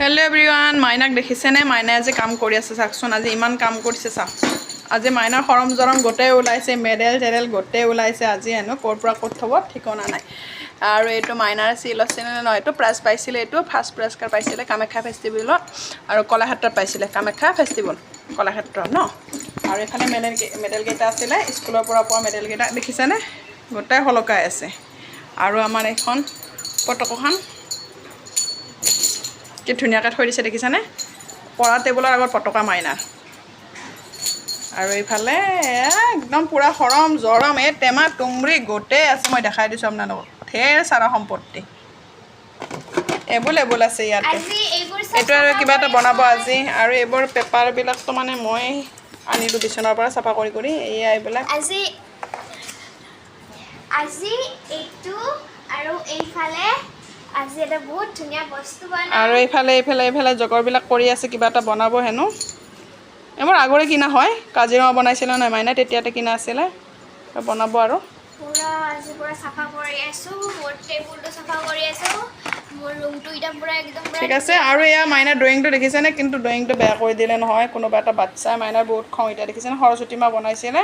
Hello everyone माइनाक देखिसेने माइना आज काम কৰি আছে চাকচোন আজি ইমান কাম কৰিছে চাক আজি মাইনাৰ খৰম জৰম গোটে ওলাইছে মেডেল টেডেল গোটে ওলাইছে আজি হেনো কৰপৰা ক'ত থব ঠিকনা নাই আৰু এটো মাইনাৰ সিল আছে ন এটো প্ৰাইজ পাইছিলে এটো ফাৰ্ষ্ট পুৰস্কাৰ পাইছিলে কামাখ্যা ফেষ্টিভেলত আৰু কলাক্ষেত্ৰত পাইছিলে কামাখ্যা ফেষ্টিভেল কলাক্ষেত্ৰত ন আৰু এখানে মেডেল কেটা আছিলে স্কুলৰ পৰা পোৱা মেডেল কেটা দেখিছেনে গোটে হলকাই আছে আৰু আমাৰ এখন পতকখন কি ধুনিয়াকৈ থৈ দিছে দেখিছানে পঢ়া টেবুলৰ আগত পতকা মাইনাৰ আৰু এইফালে একদম পুৰা খৰম জৰম এই টেমা তুমৰি গোটে আছে মই দেখাই দিছো আপোনালোকক ঢেৰ সাৰা সম্পত্তি এবুল আছে ইয়াতে এটো আৰু কিবা এটা বনাব আজি আৰু এবৰ পেপাৰ বিলাক তো মানে মই আনিলো বিছনৰ পৰা সাফা কৰি এই আইবিলাক আজি এটো আৰু এইফালে আজি এটা বহুত ধুনিয়া বস্তু বনাই আৰু এইফালে জগৰ বিলাক কৰি আছে কিবা এটা বনাব হেনো এমৰ আগৰে কিনা হয় কাজিৰঙা বনাইছিল না মাইনা তেতিয়াতে কিনা আছিল বনাব আৰু পুৰা আজি পুৰা সাফা কৰি আছো মোৰ টেবুলটো সাফা কৰি আছো মোৰ ৰুমটো ইটা পুৰা একদম ঠিক আছে আৰু এয়া মাইনা ড্ৰয়িংটো দেখিছেনে কিন্তু ড্ৰয়িংটো বেয়া কৰি দিলে নহয় কোনোবা এটা বাচ্চা মাইনাৰ বহুত খং ইটা দেখিছেনে সৰস্বতী মা বনাইছিলে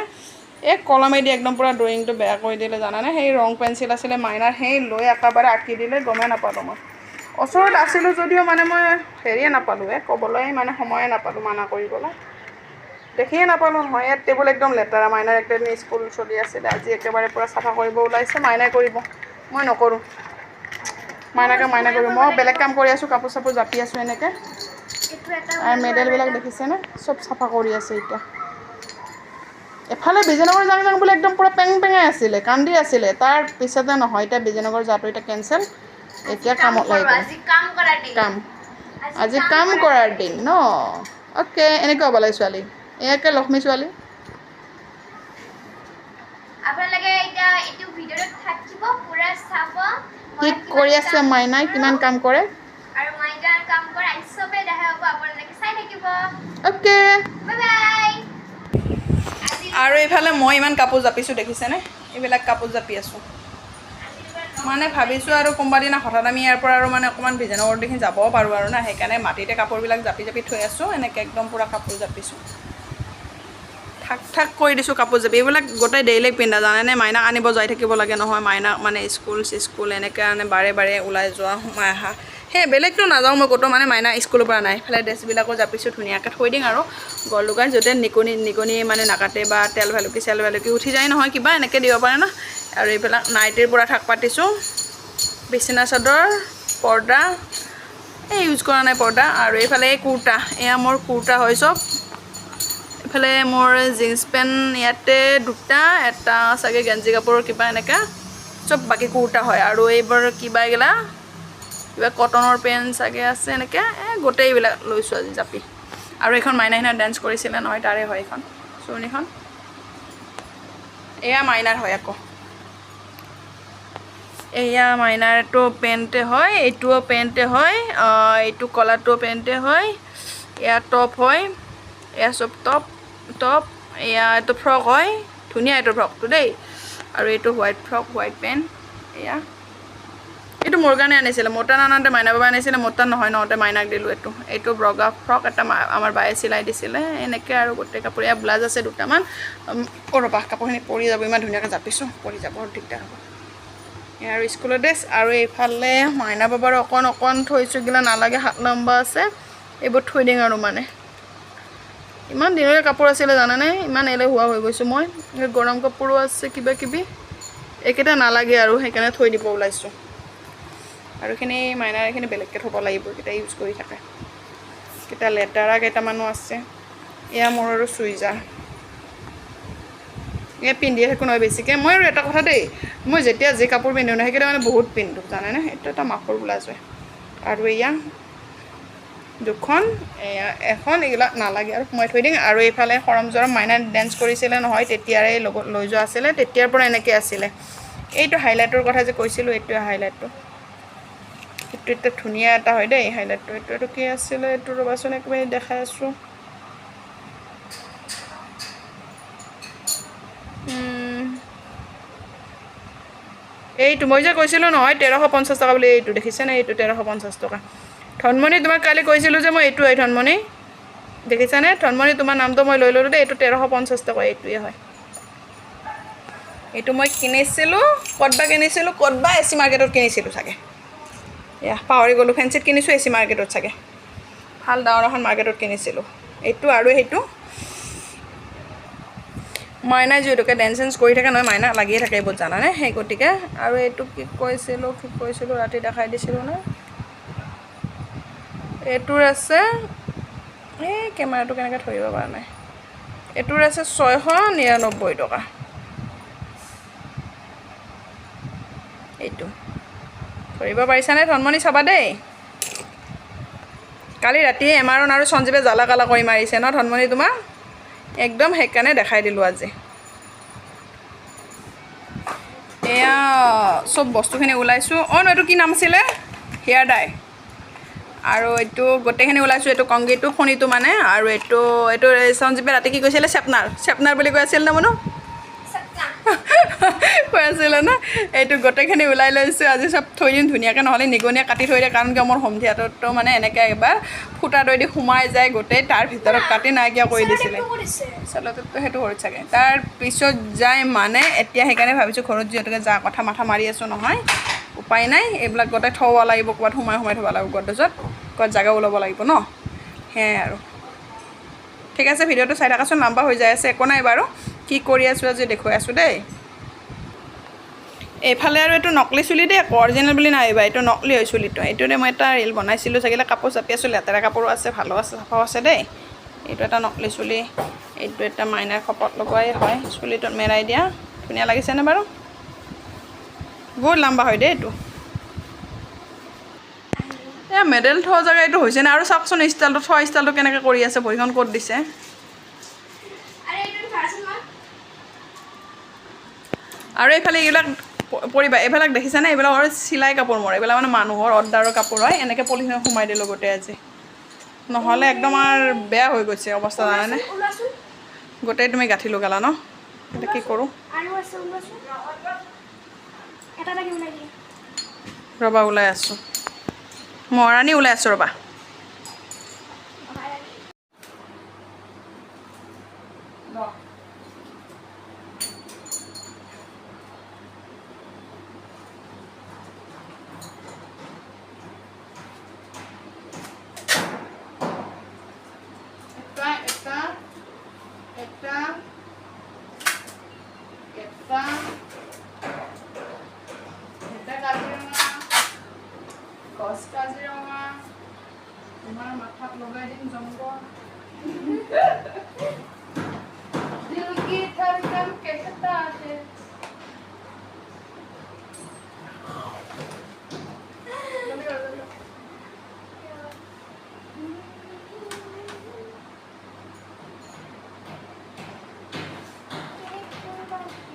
এক কলমেদি একদম পুৰা ড্ৰয়িংটো বেয়া কৰি দিলে জানানে সেই ৰং পেন্সিল আছিল মাইনাৰ সেই লৈ একেবাৰে আঁকি দিলে গমে নাপালো মই ওচৰত আছিল যদিও মানে মই হেৰিয়ে নাপালো ক'বলৈ মানে সময়ে নাপালো মানা কৰিবলৈ দেখিয়ে নাপালো নহয় ইয়াত টেবুল একদম লেতেৰা মাইনাৰ একটা স্কুল চলি আছিল আজি একেবাৰে পুৰা সাফা কৰিব ওলাইছে মাইনাই কৰিব মই নকৰো মাইনা কৰিব মই বেলেগ কাম কৰি আছো কাপোৰ চাপোৰ জাপি আছো এনেকে আৰু মেডেল বিলাক দেখিছেনে সব সাফা কৰি আছে এটা এফালে বিজয়নগৰ যাং বুলি একদম পুৰা পেঙাই আছিল কান্দি আছিল তাৰ পিছতে নহয় এটা বিজয়নগৰ যাটো এটা কেনসেল এতিয়া কামত লাগিব আজি কাম কৰাৰ দিন ন ওকে এনেকৈ হ'ব লাগে ছোৱালী একে লক্ষ্মী ছোৱালী আপোনালোকে এটা এটো ভিডিঅ'ত থাকিব পুৰা চাব কি কৰি আছে মাইনাই কিমান কাম কৰে আৰু মাইনাৰ কাম কৰে সবে দেখাব আপোনালোকে চাই থাকিব ওকে বাই বাই আৰু এইফালে মই ইমান কাপোৰ জাপিছো দেখিছেনে এইবিলাক কাপোৰ জাপি আছো মানে ভাবিছো আৰু কোনবা দিনা হঠাৎ আমি ইয়াৰ পৰা আৰু মানে অকমান বিজয়নগৰ দেখি যাব পাৰো আৰু না সেইকাৰণে মাটিতে কাপোৰবিলাক জাপি থৈ আছো এনেকে একদম পুৰা কাপোৰ জাপিছো ঠাক কৰি দিছো কাপোৰ জাপি এইবিলাক গোটেই ডেইলি পিন্ধা জানেনে মাইনা আনিব যাই থাকিব লাগে নহয় মাইনা মানে স্কুল এনেকে আনে বাৰে ওলাই যোৱা সোমাই আহা হে বেলেগটো নাযাওঁ মই কতো মানে মাইনা স্কুলৰ পৰা নাই ফেলে ড্ৰেছবিলাকো জাপিছো ধুনীয়াকৈ থৈ দিং আৰু গল লগাই যতে নিকনি মানে নাকাটে বা তেল ভালুকি উঠি যায় নহয় কিবা এনেকৈ দিব পাৰে না আৰু এইবিলাক নাইটিৰ পৰা থাক পাতিছো বিছনা চাদৰ পৰ্দা এই ইউজ কৰা নাই পৰ্দা আৰু এইফালে কুৰ্তা এয়া মোৰ কুৰ্তা হয় চব এইফালে মোৰ জিন্স পেণ্ট ইয়াতে দুটা এটা চাগে গেঞ্জি কাপোৰৰ কিবা এনেকা চব বাকি কুৰ্তা হয় আৰু এইবাৰ কিবা কটনৰ পেণ্ট চাগে আছে এনেকে গোটেই এইবিলাক লৈছো আজি জাপি আৰু এখন মাইনা ডান্স কৰিছিলে নহয় তাৰে হয় এখন চুৰণিখন এয়া মাইনাৰ হয় আকৌ এয়া মাইনাৰটো পেণ্টে হয় এইটোও পেণ্টে হয় এইটো কলাটো পেণ্টে হয় এয়া টপ হয় এয়া চব টপ এয়া এইটো ফ্ৰক হয় ধুনীয়া এইটো ফ্ৰকটো দেই আৰু এইটো হোৱাইট ফ্ৰক হোৱাইট পেণ্ট এয়া এইটো মোৰ কাৰণে আনিছিলে মোটা নানাতে মাইনা বাবা আনিছিলে মোটা নহয় নহতে মাইনাক দিলোঁ এইটো ব্ৰগা ফ্ৰক এটা আমাৰ বায়ে চিলাই দিছিলে এনেকৈ আৰু গোটেই কাপোৰ এয়া ব্লাউজ আছে দুটামান ৰ'বা কাপোৰখিনি পৰি যাব ইমান ধুনীয়াকৈ জাপিছোঁ পৰি যাব দিগদাৰ হ'ব আৰু স্কুলৰ ড্ৰেছ আৰু এইফালে মাইনা বাবাৰ অকণ থৈছোঁ গিলা নালাগে হাত লম্বা আছে এইবোৰ থৈ দিং আৰু মানে ইমান দিনৰে কাপোৰ আছিলে জানানে ইমান এলেহুৱা হৈ গৈছোঁ মই গৰম কাপোৰো আছে কিবা এইকেইটা নালাগে আৰু সেইকাৰণে থৈ দিব ওলাইছোঁ আৰু এইখিনি মাইনাৰ এইখিনি বেলেগকৈ থ'ব লাগিব এইকেইটা ইউজ কৰি থাকে কেইটা লেতেৰা কেইটামানো আছে এয়া মোৰ আৰু চুইজাৰ এয়া পিন্ধিয়ে থাকোঁ নহয় বেছিকৈ মই আৰু এটা কথা দেই মই যেতিয়া যি কাপোৰ পিন্ধো নহয় সেইকেইটা মানে বহুত পিন্ধোঁ জানেনে এইটো এটা মাফৰ ব্লাউজ হয় আৰু এয়া দুখন এয়া এখন এইবিলাক নালাগে আৰু সোমাই থৈ দিম আৰু এইফালে সৰম জৰম মাইনা ডেন্স কৰিছিলে নহয় তেতিয়াৰে লগত লৈ যোৱা আছিলে তেতিয়াৰ পৰা এনেকৈ আছিলে এইটো হাইলাইটৰ কথা যে কৈছিলোঁ এইটো হাইলাইটটো এইটো এটা ধুনীয়া এটা হয় দেই হাইলাইটটো এইটো কি আছিলে এইটো ৰ'বাচোন একবাৰে দেখাই আছোঁ এইটো মই যে কৈছিলোঁ নহয় 1350 টকা বুলি এইটো দেখিছেনে এইটো 1350 টকা ধনমণি তোমাক কালি কৈছিলোঁ যে মই এইটো হয় ধনমণি দেখিছানে ধনমণি তোমাৰ নামটো মই লৈ ল'লোঁ দেই এইটো 1350 টকা এইটোৱে হয় এইটো মই কিনিছিলোঁ ক'তবা এচি মাৰ্কেটত কিনিছিলোঁ চাগে এয়া পাহৰি গ'লোঁ ফেঞ্চিত কিনিছোঁ এচি মাৰ্কেটত চাগে ভাল ডাঙৰ এখন মাৰ্কেটত কিনিছিলোঁ এইটো আৰু সেইটো মাইনা যিহেতুকে ডেন্স চেন্স কৰি থাকে নহয় মাইনা লাগিয়ে থাকে এইবোৰ জানানে সেই গতিকে আৰু এইটো কি কৈছিলোঁ ৰাতি দেখাই দিছিলোঁ ন এইটোৰ আছে এই কেমেৰাটো কেনেকৈ ধৰিব পৰা নাই এইটোৰ আছে 699 টকা এইটো ধৰিব পাৰিছানে ধনমণি চাবা দেই কালি ৰাতি এমাৰণ আৰু সঞ্জীৱে জ্বালা কালা কৰি মাৰিছে ন ধনমণি তোমাক একদম সেইকাৰণে দেখাই দিলোঁ আজি এয়া চব বস্তুখিনি ওলাইছোঁ ন এইটো কি নাম আছিলে হেয়াৰ ডাই আৰু এইটো গোটেইখিনি ওলাইছোঁ এইটো কংগীটো ফণিটো মানে আৰু এইটো সঞ্জীৱে ৰাতি কি কৈছিলে চেপনাৰ বুলি কৈ আছিল ন মনো কৈ আছিলে ন এইটো গোটেইখিনি ওলাই লৈছোঁ আজি চব থৈ দিম ধুনীয়াকৈ নহ'লে নিগনিয়ে কাটি থৈ দিয়ে কাৰণ কিয় মোৰ হোম থিয়েটাৰটো মানে এনেকৈ এবাৰ ফুটা দৈ দি সোমাই যায় গোটেই তাৰ ভিতৰত কাটি নাইকিয়া কৰি দিছিলে চেল'টেপটো সেইটো হ'ল চাগে তাৰপিছত যাই মানে এতিয়া সেইকাৰণে ভাবিছোঁ ঘৰত যিহেতুকে যা কথা মাথা মাৰি আছোঁ নহয় উপায় নাই এইবিলাক গোটেই থ'ব লাগিব ক'ৰবাত সোমাই থ'ব লাগিব গডৰেজত ক'ৰবাত জেগা ওলাব লাগিব ন সেয়াই আৰু ঠিক আছে ভিডিঅ'টো চাই থাকাচোন লম্বা হৈ যাই আছে একো নাই বাৰু কি কৰি আছোঁ আজি দেখুৱাই আছোঁ দেই এইফালে আৰু এইটো নকলি চুলি দেই অৰিজিনেল বুলি নাহিবা এইটো নকলি হয় চুলিটো এইটোৰে মই এটা ৰীল বনাইছিলোঁ চাগিলে কাপোৰ চাপি আছোঁ লেতেৰা কাপোৰো আছে ভালো আছে চাফাও আছে দেই এইটো এটা নকলি চুলি এইটো এটা মাইনাৰ খপত লগোৱাই হয় চুলিটোত মেৰাই দিয়া ধুনীয়া লাগিছেনে বাৰু বহুত লম্বা হয় দেই এইটো মেডেল থোৱা জেগা এইটো হৈছে নে আৰু চাওকচোন ষ্টাইলটো থোৱা ষ্টাইলটো কেনেকৈ কৰি আছে ভৰিখন ক'ত দিছে আৰু এইফালে এইবিলাক পৰিবা এইবিলাক দেখিছানে এইবিলাক আৰু চিলাই কাপোৰ মোৰ এইবিলাক মানে মানুহৰ অৰ্ডাৰৰ কাপোৰ হয় এনেকৈ পলিথিনত সোমাই দিলোঁ গোটেই আজি নহ'লে একদম আৰু বেয়া হৈ গৈছে অৱস্থা জানানে গোটেই তুমি গাঁঠি লগালা ন এতিয়া কি কৰোঁ ৰ'বা ওলাই আছোঁ মহাৰাণী ওলাই আছোঁ ৰ'বা কাজিৰঙা তোমাৰ মাথাত লগাই দিম জংঘল দিল কি ধড়কন কেহতা है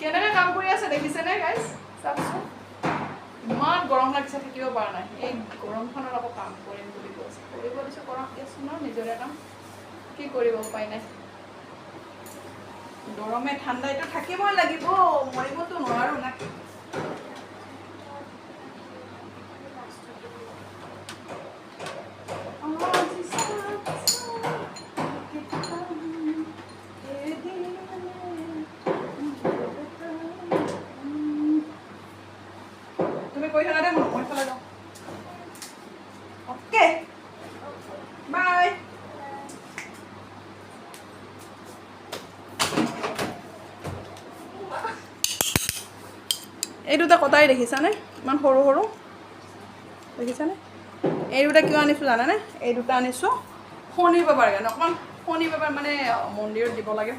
কেনেকৈ কাম কৰি আছে দেখিছেনে গাইজ চাওকচোন ইমান গৰম লাগিছে থাকিব পৰা নাই এই গৰমখনত আকৌ কাম কৰিম বুলি কৈছে কৰিব দিছোঁ কৰক দিয়াচোন ন নিজৰে কাম কি কৰিব উপায় নাই গৰমে ঠাণ্ডা এইটো থাকিবই লাগিব মৰিবতো নোৱাৰোঁ না তুমি কৈ থাকা দে মই ফালে যাওঁ অ'কে বাই এই দুটা কটাই দেখিছানে ইমান সৰু সৰু দেখিছানে এই দুটা কিয় আনিছোঁ জানানে এই দুটা আনিছোঁ শনিবাৰ কাৰণে অকণমান শনিবাৰ মানে মন্দিৰত দিব লাগে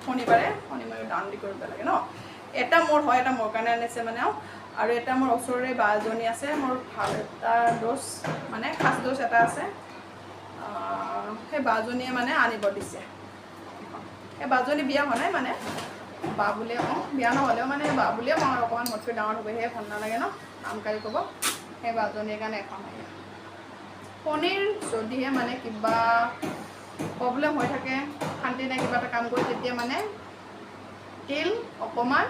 শনিবাৰে দান দি কৰিব লাগে ন এটা মোৰ হয় এটা মোৰ কাৰণে আনিছে মানে আৰু এটা মোৰ ওচৰৰে বা এজনী আছে মোৰ ভাল এটা ড'জ মানে ফাৰ্ষ্ট ড'জ এটা আছে সেই বাজনীয়ে মানে আনিব দিছে সেই বাজনী বিয়া হোৱা নাই মানে বা বুলিয়ে কওঁ বিয়া নহ'লেও মানে বা বুলিয়ে কওঁ আৰু অকণমান মোতকৈ ডাঙৰ হ'ব সেয়ে ভাল নালাগে ন কাম কাৰি ক'ব সেই বাজনীৰ কাৰণে এখন হয় পনীৰ যদিহে মানে কিবা প্ৰব্লেম হৈ থাকে শান্তি নাই কিবা এটা কাম কৰি তেতিয়া মানে তিল অকণমান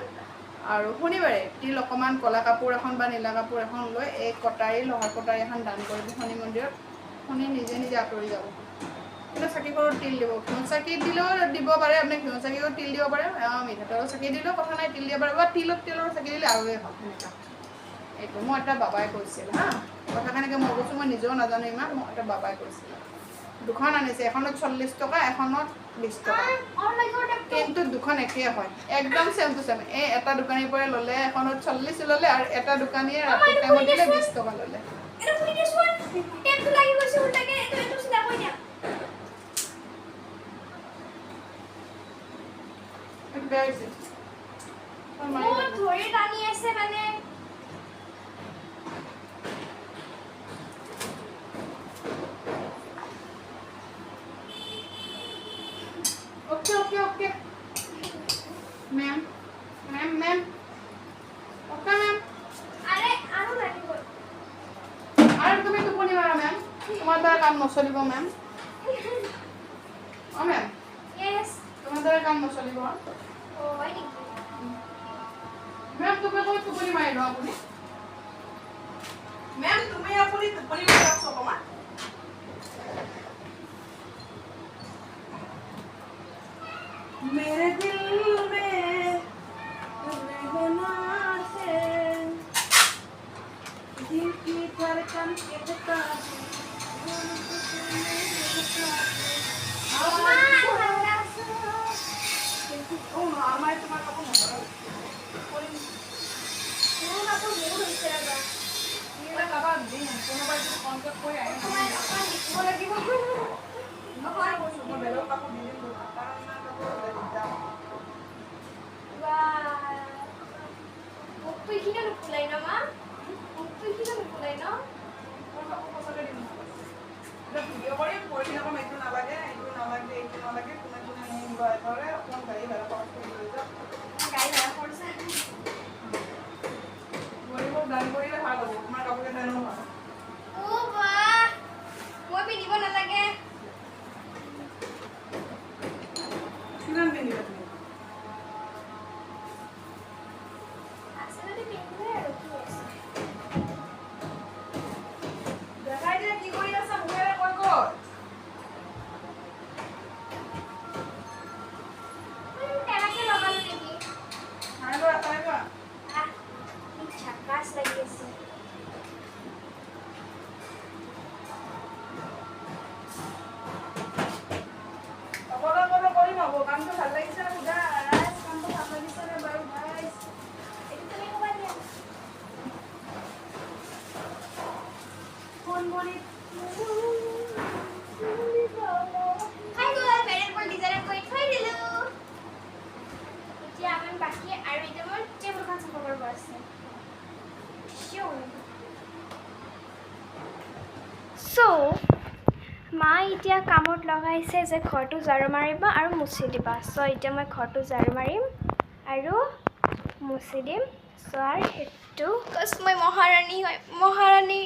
আৰু শনিবাৰে তিল অকণমান ক'লা কাপোৰ এখন বা নীলা কাপোৰ এখন লৈ এই কটাৰী লোহাৰ কটাৰী এখন দান কৰিব শনি মন্দিৰত শনি নিজে নিজে আঁতৰি যাব। কিন্তু চাকিখনত তিল দিব, ঘিউ চাকি দিলেও দিব পাৰে, আপুনি ঘিউ চাকিও তিল দিব পাৰে, মিঠাতেলৰ চাকি দিলেও কথা নাই, তিল দিব পাৰে, বা তেলৰ চাকি দিলে আৰুৱে ভাল। সেনেকুৱা এইটো মই এটা বাবাই কৈছিল হা, কথাখিনিকে মই কৈছোঁ, মই নিজেও নাজানো ইমান, মোক এটা বাবাই কৈছিল। দুখন আনিছে, এখনত 40 টকা, এখনত 20 টকা, কিন্তু দুখন একেই হয়, একদম চেম টু চেম। এই এটা দোকানীৰ পৰা ল'লে এখনত 40 ল'লে, আৰু এটা দোকানীয়ে ৰাতি টাইমত দিলে 20 টকা ল'লে। বেয়া হৈছে। ধৰি টানি আছে মানে Okay. Ma'am. Okay, ma'am. আৰু লাগিব আৰু তুমি টোপনি মাৰা মেম, তোমাৰ দ্বাৰা কাম নচলিব মেম। মেম yes তোমাৰ দ্বাৰা কাম নচলিব। হয় নেকি মেম তুমি কৈ টোপনি মাৰি লওঁ আপুনি। মেম আপুনি টোপনি মাৰি লওক অকণমান। मेरे दिल में रहना है, दिल की धड़कन कहता है, আমার তোমার কাপড় নষ্ট করিনি, বাবা দিন কোনোবাই যদি কণ্টেক্ট কৰি আহে লিখিব লাগিব, নহয় কৈছোঁ মই বেলেগ কাপোৰ দি দিম, কাৰণ ইমান কাপোৰ যাম। মুখটো এইখিনিও নুফুলাই ন মা, মুখটো এইখিনিও নুফুলাই ন, মই কাপোৰ পচন্দ দিম, ভিডিঅ' কৰিম কৰি থাকোঁ, এইটো নালাগে কোনে নিব এবাৰে অকণমান গাড়ী ভাড়া খৰচ কৰি লৈ যাওক, গাড়ী ভাড়া খৰচা গৰিবক দান কৰিলে ভাল হ'ব, তোমাৰ কাপোৰ কেইটানো ভাল। মই পিন্ধিব নালাগে। কিমান পিন্ধিবা তুমি? আছে যদি পিন্ধিলে আৰু কি আছে। দেখাই দিয়া কি কৰি আছা, মুখেৰে কৈ কৈ। তেনেকে লগালো নেকি? নাই লোৱা। ঝাকাছ লাগি আছে। অকলে কৰিম হ'ব, কামটো ভাল লাগিছে নে সুধা, কামটো ভাল লাগিছে নে বাৰু গাইজ? এইটো তুমি ক'বা দিয়া। ফোন কৰি খাই গ'ল, বেলেগ বল ডিজাইন কৰি থৈ দিলোঁ। এতিয়া আমাৰ বাকী আৰু এতিয়া মোৰ টেবুলখন চাফা কৰিব আছে। মা এতিয়া কামত লগাইছে যে ঘৰটো ঝাৰু মাৰিব আৰু মুচি দিবা। এতিয়া মই ঘৰটো ঝাৰু মাৰিম আৰু মুচি দিম। আৰু সেইটো মই মহাৰাণী হয়, মহাৰাণী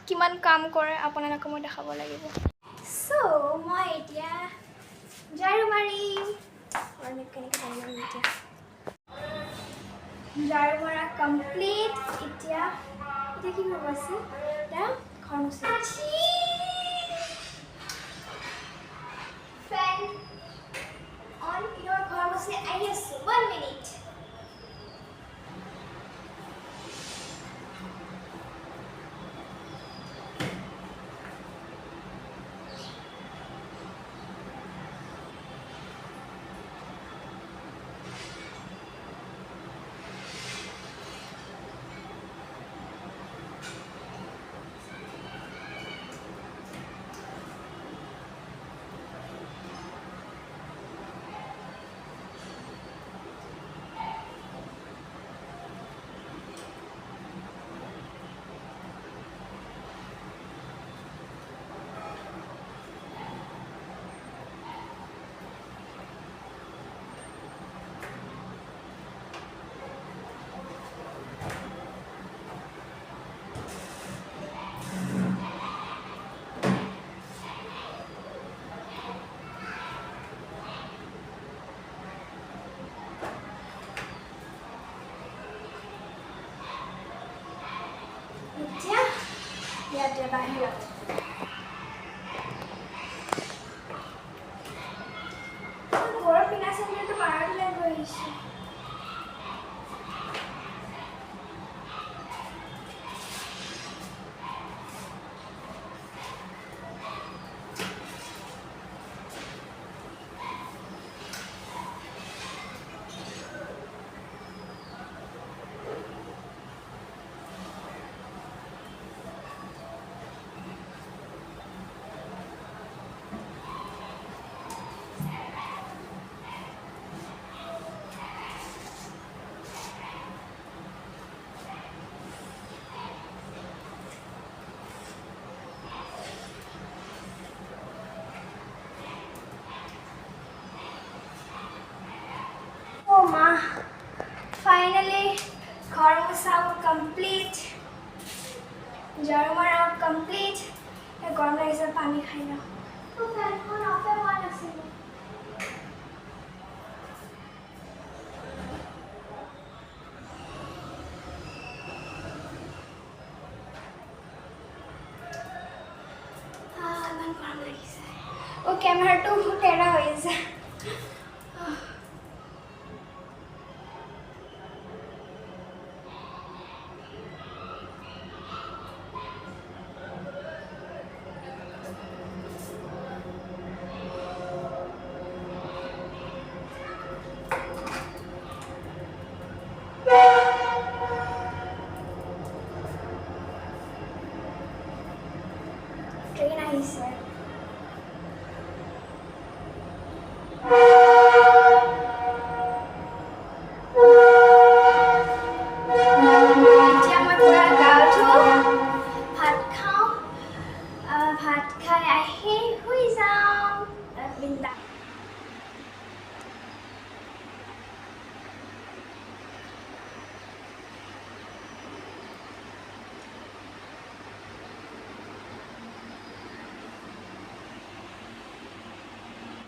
কিমান কাম কৰে আপোনালোকে মই দেখাব লাগিব। মই এতিয়া ঝাৰু মাৰিম। ঝাৰু মৰা কমপ্লিট। এতিয়া কি কৰিব আছে, এতিয়া ঘৰ মুচি ফেন অন, ঘৰ মুচি আহি আছোঁ, 1 minute। এতিয়া ইয়াতে বাহিৰত ঘৰ মোচাও কমপ্লিট ঝাৰু মাৰাও কমপ্লিট গৰম লাগিছে পানী খাই লওঁ ফেনখন অফে হোৱা নাছিলে ইমান গৰম লাগিছে কেমেৰাটো টেৰা হৈ আছে ট্ৰেইন আহিছে এতিয়া মই পুৰা গা ধুওঁ ভাত খাওঁ ভাত খাই আহি শুই যাওঁ বিন্দাছ